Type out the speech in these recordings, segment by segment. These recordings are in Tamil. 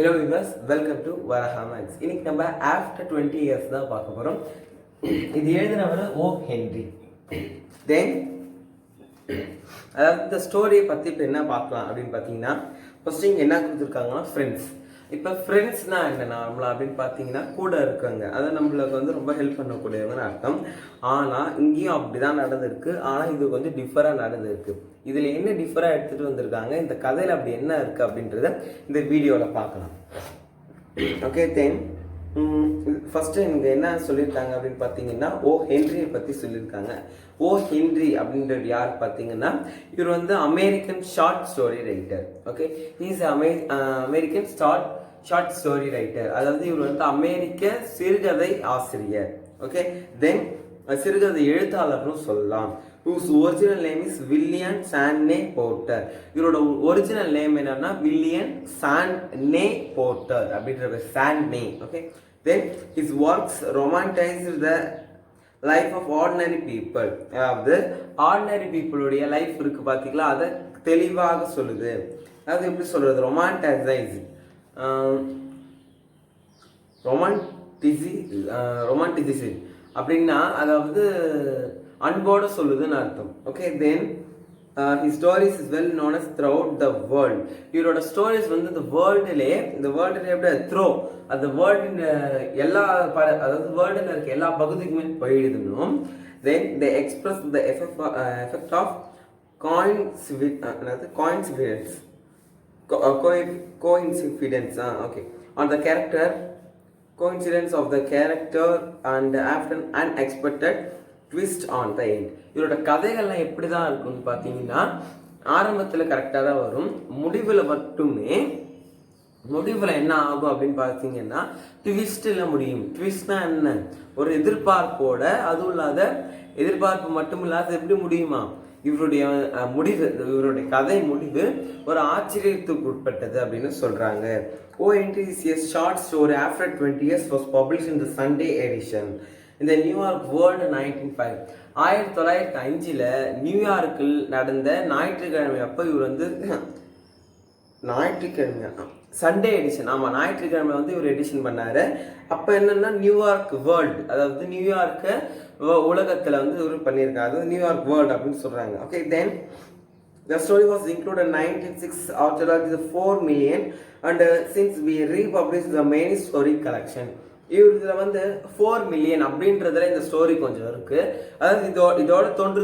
ஹலோ விவர்ஸ், வெல்கம் டு வரஹாமன்ஸ். இன்னைக்கு நம்ம ஆஃப்டர் 20 இயர்ஸ் தான் பார்க்க போகிறோம். இது எழுதினவர் ஓ ஹென்றி. தென் அதாவது இந்த ஸ்டோரியை பற்றி இப்போ என்ன பார்க்கலாம் அப்படின்னு பார்த்தீங்கன்னா, ஃபர்ஸ்ட் இங்கே என்ன கொடுத்துருக்காங்கன்னா ஃப்ரெண்ட்ஸ். இப்போ ஃப்ரெண்ட்ஸ்னால் என்ன நார்மலாக அப்படின்னு பார்த்தீங்கன்னா கூட இருக்காங்க, அதை நம்மளுக்கு வந்து ரொம்ப ஹெல்ப் பண்ணக்கூடியவங்கன்னு அர்த்தம். ஆனால் இங்கேயும் அப்படி தான் நடந்திருக்கு. ஆனால் இது கொஞ்சம் டிஃபராக நடந்திருக்கு. இதில் என்ன டிஃபராக எடுத்துகிட்டு வந்திருக்காங்க, இந்த கதையில் அப்படி என்ன இருக்குது அப்படின்றத இந்த வீடியோவில் பார்க்கலாம். ஓகே, தென் ஃபஸ்ட்டு இங்கே என்ன சொல்லியிருக்காங்க அப்படின்னு பார்த்தீங்கன்னா, ஓ ஹென்ரியை பற்றி சொல்லியிருக்காங்க. ஓ ஹென்றி அப்படின்றது யார் பார்த்தீங்கன்னா, இவர் வந்து American short story writer. Okay, is American short story writer. அதாவது இவர் வந்து அமெரிக்க சிறுகதை ஆசிரியர். ஓகே, தென் சிறுகதை எழுத்தாளர்னு சொல்லலாம். whose original name is William Sanne Porter. இவரோட ஒரிஜினல் நேம் என்னன்னா வில்லியம் சான்னே போர்ட்டர் அப்படின்ற Sanne. Okay, then his works romanticized the life of ordinary people. அதாவது ஆர்டினரி பீப்புளுடைய லைஃப் இருக்கு பார்த்தீங்களா, அதை தெளிவாக சொல்லுது. அதாவது எப்படி சொல்றது, ரொமான்டிசிசம் அப்படின்னா அதாவது அன்போடு சொல்லுதுன்னு அர்த்தம். Okay, then his stories is well known as throughout the world. இவரோட ஸ்டோரிஸ் வந்து இந்த வேர்ல்டுலேயே எப்படி த்ரோ அந்த வேர்ல்டின் எல்லா அதாவது வேர்ல்டில் இருக்க எல்லா பகுதிக்குமே போயிடுதுன்னும். தென் they express the effect of coincidence okay on the character, coincidence of the character and after unexpected twist on the end. இவரோட கதைகள்லாம் எப்படி தான் இருக்கும்னு பார்த்தீங்கன்னா, ஆரம்பத்தில் கரெக்டாக தான் வரும், முடிவில் என்ன ஆகும் அப்படின்னு பார்த்தீங்கன்னா ட்விஸ்டில் முடியும். ட்விஸ்ட்னா என்ன, ஒரு எதிர்பார்ப்போட, அதுவும் இல்லாத எதிர்பார்ப்பு மட்டும் இல்லாத எப்படி முடியுமா, இவருடைய கதை முடிவு ஒரு ஆச்சரியத்துக்கு உட்பட்டது அப்படின்னு சொல்றாங்க. O Henry is a short story after 20 years was published in the Sunday edition in the New York World 1905. 1905 நியூயார்க்கில் நடந்த ஞாயிற்றுக்கிழமை அப்போ இவர் வந்து சண்டே எடிஷன், ஆமாம் ஞாயிற்றுக்கிழமை வந்து இவர் எடிஷன் பண்ணாரு. அப்போ என்னன்னா நியூயார்க் வேர்ல்டு, அதாவது நியூயார்க்கு உலகத்தில் வந்து இவர் பண்ணியிருக்காரு, அதாவது நியூயார்க் வேர்ல்டு அப்படின்னு சொல்கிறாங்க. Okay, then the story was included in 1906 anthology 4 million and since we republished the main story collection. இதில் வந்து 4 million அப்படின்றதுல இந்த ஸ்டோரி கொஞ்சம் இருக்குது. அதாவது இதோட தொன்று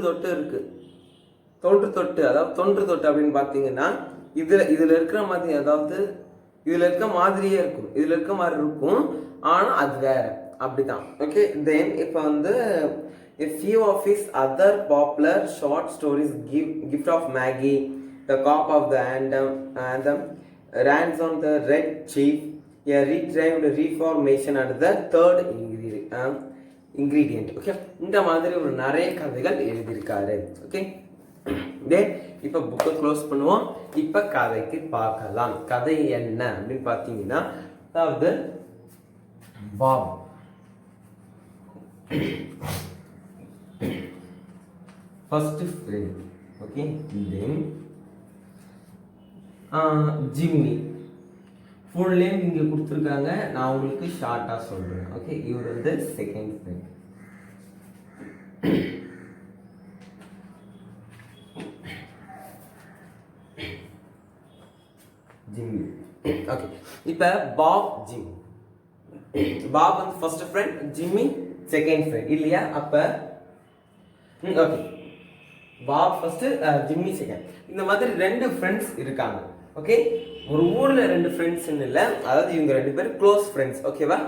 தொட்டு அப்படின்னு பார்த்தீங்கன்னா இதில் இருக்கிற மாதிரி, அதாவது இதில் இருக்க மாதிரியே இருக்கும், இதில் இருக்க மாதிரி இருக்கும், ஆனால் அது வேற அப்படிதான். ஓகே, தென் இப்போ வந்து a few of his other popular short stories, Gift of Maggie, The Cop of the Anthem, Ransom the Red Chief, a retrieved reformation and the third ingredient. Okay, இந்த மாதிரி ஒரு நிறைய கதைகள் எழுதியிருக்காரு. ஓகே, தென் இப்போ புக்கை க்ளோஸ் பண்ணுவோம். இப்போ கதைக்கு பார்க்கலாம். கதை என்ன அப்படின்னு பார்த்தீங்கன்னா, அதாவது Bob first friend. Okay, then Jimmy. Full name இங்கே கொடுத்துருக்காங்க, நான் உங்களுக்கு ஷார்ட்டாக சொல்கிறேன். ஓகே, இவர் வந்து செகண்ட் ஃப்ரெண்ட். ஜிம்மி. ஓகே, இப்போ பாப் ஜிம்மி. பாப் வந்து first friend, Jimmy second friend இல்லையா? அப்போ okay, Bob first, Jimmy second. இந்த மாதிரி 2 ஃப்ரெண்ட்ஸ் இருக்காங்க. ஓகே, ஒரு ஊர்ல 2 ஃப்ரெண்ட்ஸ்ன்னு இல்லை, அதாவது இவங்க 2 பேரும் க்ளோஸ் ஃப்ரெண்ட்ஸ். ஓகேவா?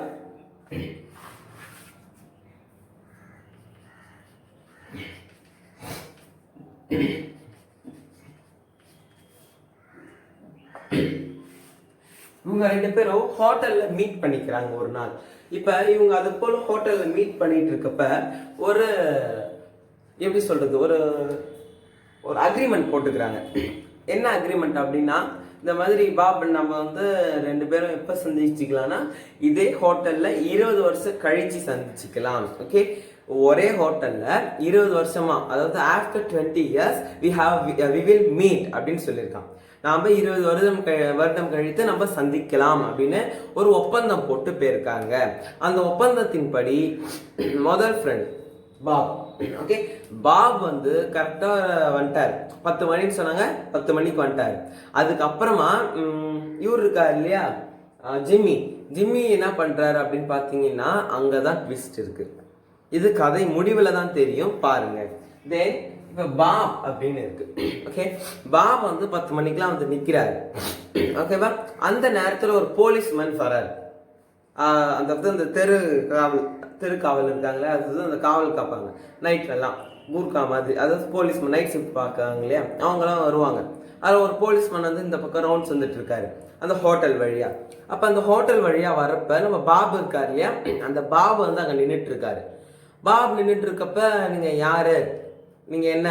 இவங்க 2 பேரும் ஹோட்டல்ல மீட் பண்ணிக்கிறாங்க ஒரு நாள். இப்ப இவங்க அது போல ஹோட்டல்ல மீட் பண்ணிட்டு இருக்கப்ப ஒரு எப்படி சொல்றது, ஒரு அக்ரிமெண்ட் போட்டுக்கிறாங்க. என்ன அக்ரிமெண்ட் அப்படின்னா, இந்த மாதிரி பாப் நம்ம வந்து 2 பேரும் எப்போ சந்திச்சுக்கலாம்னா இதே ஹோட்டல்ல 20 வருஷம் கழிச்சு சந்திச்சுக்கலாம். ஓகே, ஒரே ஹோட்டல்ல 20 வருஷமா, அதாவது after 20 years we will meet அப்படின்னு சொல்லியிருக்கான். நாம 20 வருடம் கழித்து நம்ம சந்திக்கலாம் அப்படின்னு ஒரு ஒப்பந்தம் போட்டு போயிருக்காங்க. அந்த ஒப்பந்தத்தின்படி முதல் ஃப்ரெண்ட் பாப், ஓகே, பாப் வந்து கரெக்டா வந்துட்டார். 10 மணின்னு சொன்னாங்க, 10 மணிக்கு வந்துட்டாரு. அதுக்கப்புறமா இவர் இருக்காரு இல்லையா, ஜிம்மி என்ன பண்றாரு அப்படின்னு பாத்தீங்கன்னா அங்கதான் ட்விஸ்ட் இருக்கு. இது கதை முடிவுல தான் தெரியும், பாருங்க. தென் இப்ப பாப் அப்படின்னு இருக்கு, ஓகே. பாப் வந்து 10 மணிக்கெல்லாம் வந்து நிக்கிறாரு, ஓகேவா. அந்த நேரத்துல ஒரு போலீஸ்மேன் வராரு. அந்த தெரு காவல் இருக்காங்களே, அது அந்த காவல் காப்பாங்க நைட்ல எல்லாம், கூர்க்கா மாதிரி, அதாவது போலீஸ்மேன் நைட் ஷிஃப்ட் பார்க்காங்க இல்லையா, அவங்களாம் வருவாங்க. அதில் ஒரு போலீஸ்மேன் வந்து இந்த பக்கம் ரவுண்ட்ஸ் வந்துட்டு இருக்காரு அந்த ஹோட்டல் வழியா. அப்ப அந்த ஹோட்டல் வழியா வரப்ப நம்ம பாபு இருக்காரு இல்லையா, அந்த பாபு வந்து அங்க நின்றுட்டு இருக்காரு. பாபு நின்றுட்டு இருக்கப்ப நீங்க யாரு, நீங்க என்ன,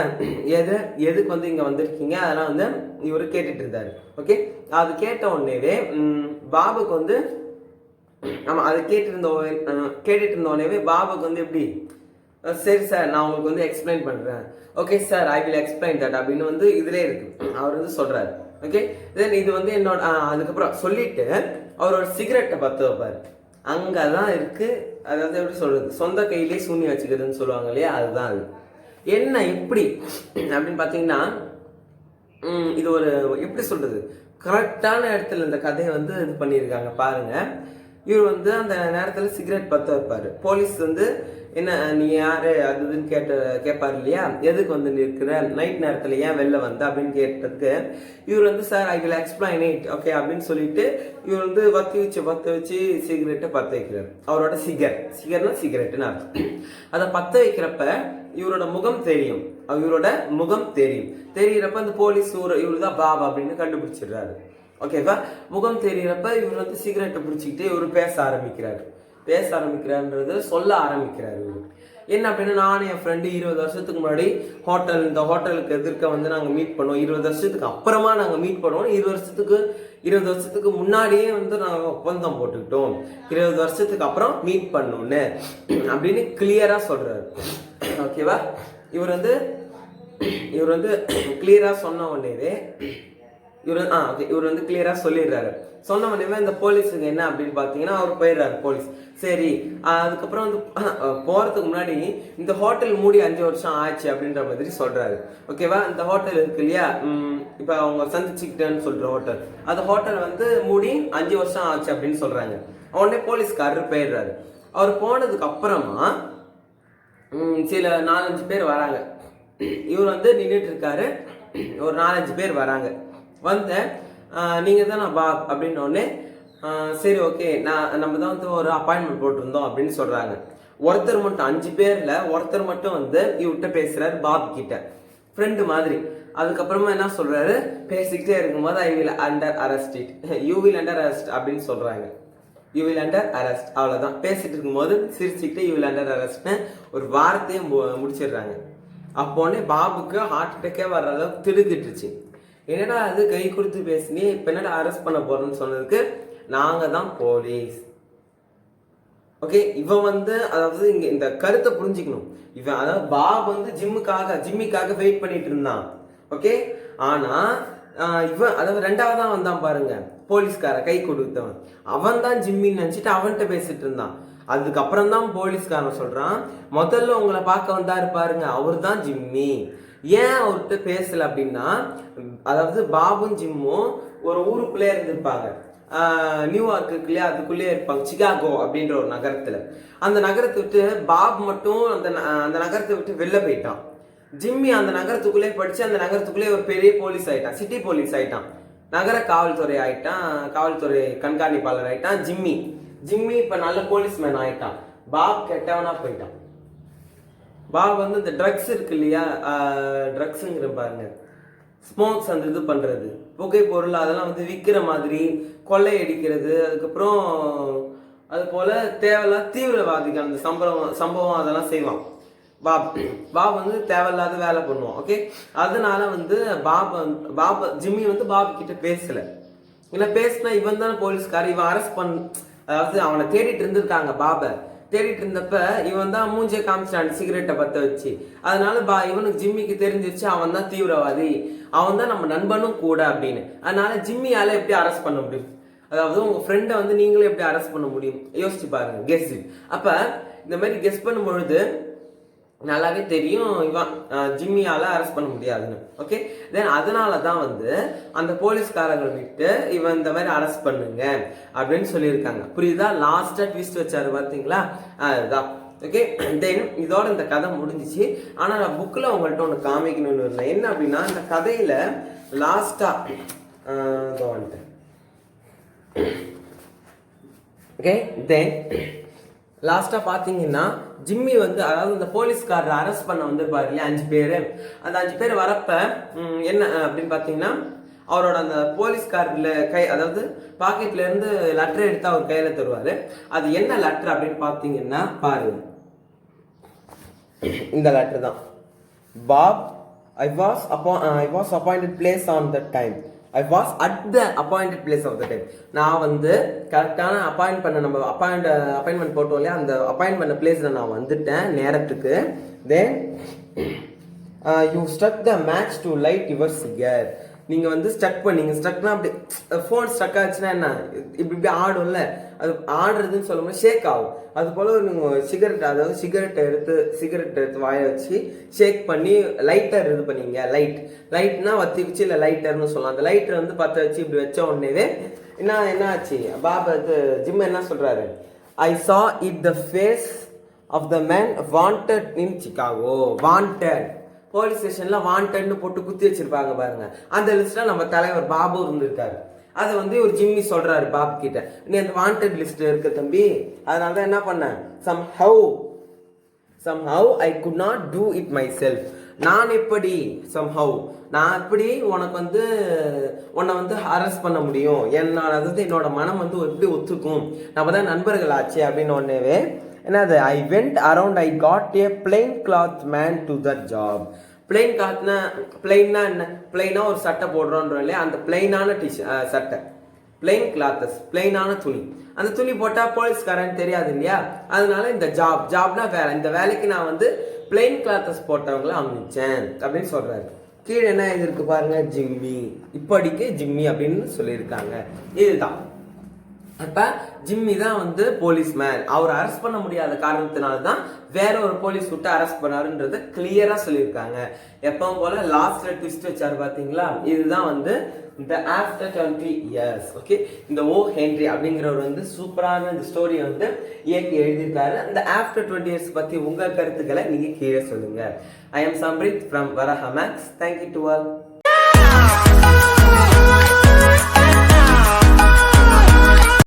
எதுக்கு வந்து இங்க வந்திருக்கீங்க, அதெல்லாம் வந்து இவரு கேட்டுட்டு இருந்தாரு, ஓகே. அது கேட்ட உடனேவே பாபுக்கு வந்து, ஆமா, அது கேட்டுட்டு இருந்த உடனேவே பாபுக்கு வந்து எப்படி, சரி சார் நான் உங்களுக்கு வந்து எக்ஸ்பிளைன் பண்றேன், okay sir I will explain that அப்படின்னு வந்து இதுல இருக்கு, அவர் வந்து சொல்றாரு, ஓகே. தென் இது வந்து என்னோட அதுக்கப்புறம் சொல்லிட்டு அவரோட சிகரெட்டை பற்ற வைப்பாரு. அங்கதான் இருக்கு, அதாவது எப்படி சொல்றது, சொந்த கையிலேயே சூனி வச்சுக்கிறதுன்னு சொல்லுவாங்க இல்லையா, அதுதான் அது. என்ன எப்படி அப்படின்னு பாத்தீங்கன்னா, இது ஒரு எப்படி சொல்றது, கரெக்டான இடத்துல இந்த கதையை வந்து இது பண்ணியிருக்காங்க பாருங்க. இவர் வந்து அந்த நேரத்துல சிகரெட் பற்ற வைப்பாரு. போலீஸ் வந்து என்ன நீ யாரு அதுன்னு கேட்பாரு இல்லையா, எதுக்கு வந்து நிற்கிற, நைட் நேரத்துல ஏன் வெளில வந்த அப்படின்னு கேட்டதுக்கு இவர் வந்து sir I will explain it, okay அப்படின்னு சொல்லிட்டு இவர் வந்து பத்த வச்சு சிகரெட்டை பற்ற வைக்கிறார். அவரோட சிகர்னா சிகரெட்டுன்னு அர்த்தம். அதை பற்ற வைக்கிறப்ப இவரோட முகம் தெரியும், தெரியறப்ப அந்த போலீஸ் இவரு தான் பாபா அப்படின்னு கண்டுபிடிச்சிடுறாரு, ஓகேவா. முகம் தெரியறப்ப இவர் வந்து சிகரெட்டை பிடிச்சிக்கிட்டு இவர் பேச ஆரம்பிக்கிறாருன்றது சொல்ல ஆரம்பிக்கிறாரு. இவரு என்ன அப்படின்னா, நானும் என் ஃப்ரெண்டு 20 வருஷத்துக்கு முன்னாடி இந்த ஹோட்டலுக்கு எதிர்க்க வந்து நாங்கள் மீட் பண்ணுவோம், 20 வருஷத்துக்கு அப்புறமா நாங்கள் மீட் பண்ணுவோம், 20 வருஷத்துக்கு முன்னாடியே வந்து நாங்கள் ஒப்பந்தம் போட்டுக்கிட்டோம், 20 வருஷத்துக்கு அப்புறம் மீட் பண்ணோன்னு அப்படின்னு கிளியரா சொல்றாரு, ஓகேவா. இவர் வந்து கிளியரா சொன்ன உடனே இவர் வந்து கிளியரா சொல்லிடுறாரு. சொன்ன உடனே இந்த போலீஸுக்கு என்ன அப்படின்னு பாத்தீங்கன்னா, அவர் போயிடுறாரு போலீஸ். சரி, அதுக்கப்புறம் வந்து போறதுக்கு முன்னாடி இந்த ஹோட்டல் மூடி 5 வருஷம் ஆச்சு அப்படின்ற மாதிரி சொல்றாரு, ஓகேவா. இந்த ஹோட்டல் இருக்கு இல்லையா, இப்ப அவங்க சந்திச்சுக்கிட்டேன்னு சொல்ற ஹோட்டல், அந்த ஹோட்டல் வந்து மூடி 5 வருஷம் ஆச்சு அப்படின்னு சொல்றாங்க. உடனே போலீஸ்காரர் போயிடுறாரு. அவர் போனதுக்கு அப்புறமா சில 4-5 பேர் வராங்க. இவர் வந்து நின்றுட்டு இருக்காரு, ஒரு 4-5 பேர் வராங்க. நீங்க தான் நான் பாப் அப்படின்ன உடனே சரி ஓகே, நம்ம தான் வந்து ஒரு அப்பாயின்மெண்ட் போட்டிருந்தோம் அப்படின்னு சொல்றாங்க. ஒருத்தர் மட்டும் 5 பேர்ல ஒருத்தர் மட்டும் வந்து இவர்கிட்ட பேசுறாரு, பாப் கிட்ட, ஃப்ரெண்டு மாதிரி. அதுக்கப்புறமா என்ன சொல்றாரு, பேசிக்கிட்டே இருக்கும்போது I will under arrest you will under arrest அப்படின்னு சொல்றாங்க. யூ வில் அண்டர் அரெஸ்ட், அவ்வளவுதான். பேசிட்டு இருக்கும்போது சிரிச்சுக்கிட்டு யூ வில் அண்டர் அரெஸ்ட்னு ஒரு வார்த்தையை முடிச்சிடுறாங்க. அப்போனே பாபுக்கு ஹார்ட் அட்டாக்கே வர்ற அளவுக்கு திடுக்கிட்டுருச்சு. என்னடா அது கை கொடுத்து பேசினே, இப்ப என்னடா அரெஸ்ட் பண்ண போறோம்னு சொன்னதுக்கு நாங்க தான் போலீஸ், ஓகே. இவன் வந்து அதாவது இங்க இந்த கருத்தை புரிஞ்சுக்கணும். இவன் அதாவது பாப் வந்து ஜிம்மிக்காக வெயிட் பண்ணிட்டு இருந்தான், ஓகே. ஆனா இவன் அதாவது 2வதா வந்தான் பாருங்க, போலீஸ்கார கை கொடுத்தவன், அவன் தான் ஜிம்மின்னு நினைச்சிட்டு அவன்கிட்ட பேசிட்டு இருந்தான். அதுக்கப்புறம் தான் போலீஸ்காரன் சொல்றான், முதல்ல உங்களை பார்க்க வந்தாரு பாருங்க, அவர் தான் ஜிம்மி. ஏன் அவர்கிட்ட பேசல அப்படின்னா, அதாவது பாபும் ஜிம்மும் ஒரு ஊருக்குள்ளே இருந்திருப்பாங்க, நியூயார்க் இருக்குல்லையா, அதுக்குள்ளேயே இருப்பாங்க, சிகாகோ அப்படின்ற ஒரு நகரத்துல. அந்த நகரத்தை விட்டு பாப் மட்டும் அந்த நகரத்தை விட்டு வெளில போயிட்டான். ஜிம்மி அந்த நகரத்துக்குள்ளே படிச்சு அந்த நகரத்துக்குள்ளே ஒரு பெரிய போலீஸ் ஆயிட்டான், சிட்டி போலீஸ் ஆயிட்டான், நகர காவல்துறை ஆயிட்டான், காவல்துறை கண்காணிப்பாளர் ஆயிட்டான். ஜிம்மி இப்ப நல்ல போலீஸ்மேன் ஆயிட்டான். பாப் கெட்டவனா போயிட்டான். பாப் வந்து இந்த ட்ரக்ஸ் இருக்கு இல்லையா, ட்ரக்ஸுங்கிற பாருங்க, ஸ்மோக்ஸ் அந்த இது பண்றது, புகை பொருள் அதெல்லாம் வந்து விற்கிற மாதிரி, கொள்ளை அடிக்கிறது, அதுக்கப்புறம் அது போல தேவையில்லாத தீவிரவாதிகள் அந்த சம்பவம் அதெல்லாம் செய்வான். பாப் வந்து தேவையில்லாத வேலை பண்ணுவான், ஓகே. அதனால வந்து ஜிம்மி வந்து பாப் கிட்ட பேசல. ஏன்னா பேசினா இவன் தானே போலீஸ்கார், இவன் அரெஸ்ட் அதாவது அவனை தேடிட்டு இருந்திருக்காங்க பாபை. தேடிட்டு இருந்தப்ப இவன் தான் மூஞ்சே காமிச்சிட்டான் சிகரெட்டை பத்த வச்சு. அதனால இவனுக்கு ஜிம்மிக்கு தெரிஞ்சிருச்சு அவன் தான் தீவிரவாதி, அவன் தான் நம்ம நண்பனும் கூட அப்படின்னு. அதனால ஜிம்மியால எப்படி அரெஸ்ட் பண்ண முடியும்? அதாவது உங்க ஃப்ரெண்டை வந்து நீங்களே எப்படி அரெஸ்ட் பண்ண முடியும்? யோசிச்சு பாருங்க, கெஸ். அப்ப இந்த மாதிரி கெஸ் பண்ணும் பொழுது நல்லாவே தெரியும் இவன் ஜிம்மியால அரெஸ்ட் பண்ண முடியாதுன்னு. ஓகே, தென் அதனால தான் வந்து அந்த போலீஸ்காரங்களை விட்டு இவன் இந்த மாதிரி அரெஸ்ட் பண்ணுங்க அப்படின்னு சொல்லியிருக்காங்க. புரியுதா? லாஸ்டா ட்விஸ்ட் வச்சாரு பார்த்தீங்களா, அதுதான். ஓகே, தென் இதோட இந்த கதை முடிஞ்சிச்சு. ஆனால் நான் புக்கில் உங்கள்கிட்ட ஒன்று காமிக்கணும்னு இருந்தேன். என்ன அப்படின்னா, இந்த கதையில லாஸ்டா வந்துட்டேன். ஓகே, தென் லாஸ்டா பாத்தீங்கன்னா ஜிம்மி வந்து, அதாவது இந்த போலீஸ்காரரை அரெஸ்ட் பண்ண வந்து பாரு இல்லையா 5 பேர், அந்த 5 பேர் வரப்ப என்ன அப்படின்னு பாத்தீங்கன்னா, அவரோட அந்த போலீஸ்காரில் அதாவது பாக்கெட்ல இருந்து லெட்டர் எடுத்து அவர் கையில தருவாரு. அது என்ன லெட்டர் அப்படின்னு பாத்தீங்கன்னா பாருங்க, இந்த லெட்டர் தான். Bob, I was appointed place on that time. I was at the appointed place of the time. நான் வந்து கரெக்டான அப்பாயின்மெண்ட் போட்டோம் இல்லையா, அந்த அப்பாயின்ட் பண்ண பிளேஸ்ல நான் வந்துட்டேன் நேரத்துக்கு. Then you struck the match to light your cigar. நீங்க வந்து ஸ்டக்னா அப்படி ஃபோன் ஸ்டக் ஆச்சுன்னா என்ன, இப்படி ஆடும்ல, அது ஆடுறதுன்னு சொல்லும்போது ஷேக் ஆகும். அது போல நீங்கள் சிகரெட் எடுத்து வாய வச்சு ஷேக் பண்ணி லைட்டர் இது பண்ணீங்க. லைட்னா வத்தி வச்சு இல்லை லைட்டர்னு சொல்லலாம். அந்த லைட்டர் வந்து பற்ற வச்சு இப்படி வச்ச உடனே என்ன ஆச்சு, ஜிம் என்ன சொல்றாரு, ஐ saw it the face of the man wanted in Chicago. Wanted police ஸ்டேஷன்ல வாண்டட்னு போட்டு குத்தி வச்சிருப்பாங்க பாருங்க, அந்த லிஸ்ட்ல நம்ம தலைவர் பாபு இருந்திருக்காரு. அதை வந்து ஒரு ஜிம்மி சொல்றாரு பாபு கிட்ட, நீ அந்த வாண்டட் லிஸ்ட் இருக்கு தம்பி, அதனால தான் என்ன பண்ண, somehow I could not do it myself. நான் எப்படி உனக்கு வந்து உன்னை வந்து அரெஸ்ட் பண்ண முடியும், அதாவது என்னோட மனம் வந்து எப்படி ஒத்துக்கும், நம்ம தான் நண்பர்கள் ஆச்சு அப்படின்னு ஒன்னேவே என்னது, I went around, I got a plain cloth man to that job. Plain கிளாத்னா என்ன, பிளெயினா ஒரு சட்டை போடுறோன்றோம் இல்லையா, அந்த பிளெயினான சட்டை, பிளெயின் கிளாத்தஸ், பிளெயினான துணி. அந்த துணி போட்டா போலீஸ்காரன் தெரியாது இல்லையா, அதனால இந்த ஜாப்னா வேலை, இந்த வேலைக்கு நான் வந்து பிளெயின் கிளாத்தஸ் போட்டவங்கள அமைச்சேன் அப்படின்னு சொல்றாரு. கீழே என்ன இருக்கு பாருங்க, ஜிம்மி, இப்படிக்கு ஜிம்மி அப்படின்னு சொல்லியிருக்காங்க. இதுதான். அப்ப ஜிம்மி தான் வந்து போலீஸ்மேன். அவர் அரெஸ்ட் பண்ண முடியாத காரணத்தினால்தான் வேற ஒரு போலீஸ் விட்டு அரெஸ்ட் பண்ணாருன்றத கிளியரா சொல்லியிருக்காங்க. எப்பவும் போல லாஸ்ட்ல ட்விஸ்ட் வச்சாரு பாத்தீங்களா, இதுதான் வந்து இந்த ஆஃப்டர் 20 years. ஓகே, இந்த ஓ ஹென்ரி அப்படிங்கிறவர் வந்து சூப்பரான இந்த ஸ்டோரியை வந்து இயக்கி எழுதியிருக்காரு. இந்த ஆஃப்டர் 20 years பத்தி உங்க கருத்துக்களை நீங்க கீழே சொல்லுங்க. I am Samrit from Varaha Max. Thank you to all.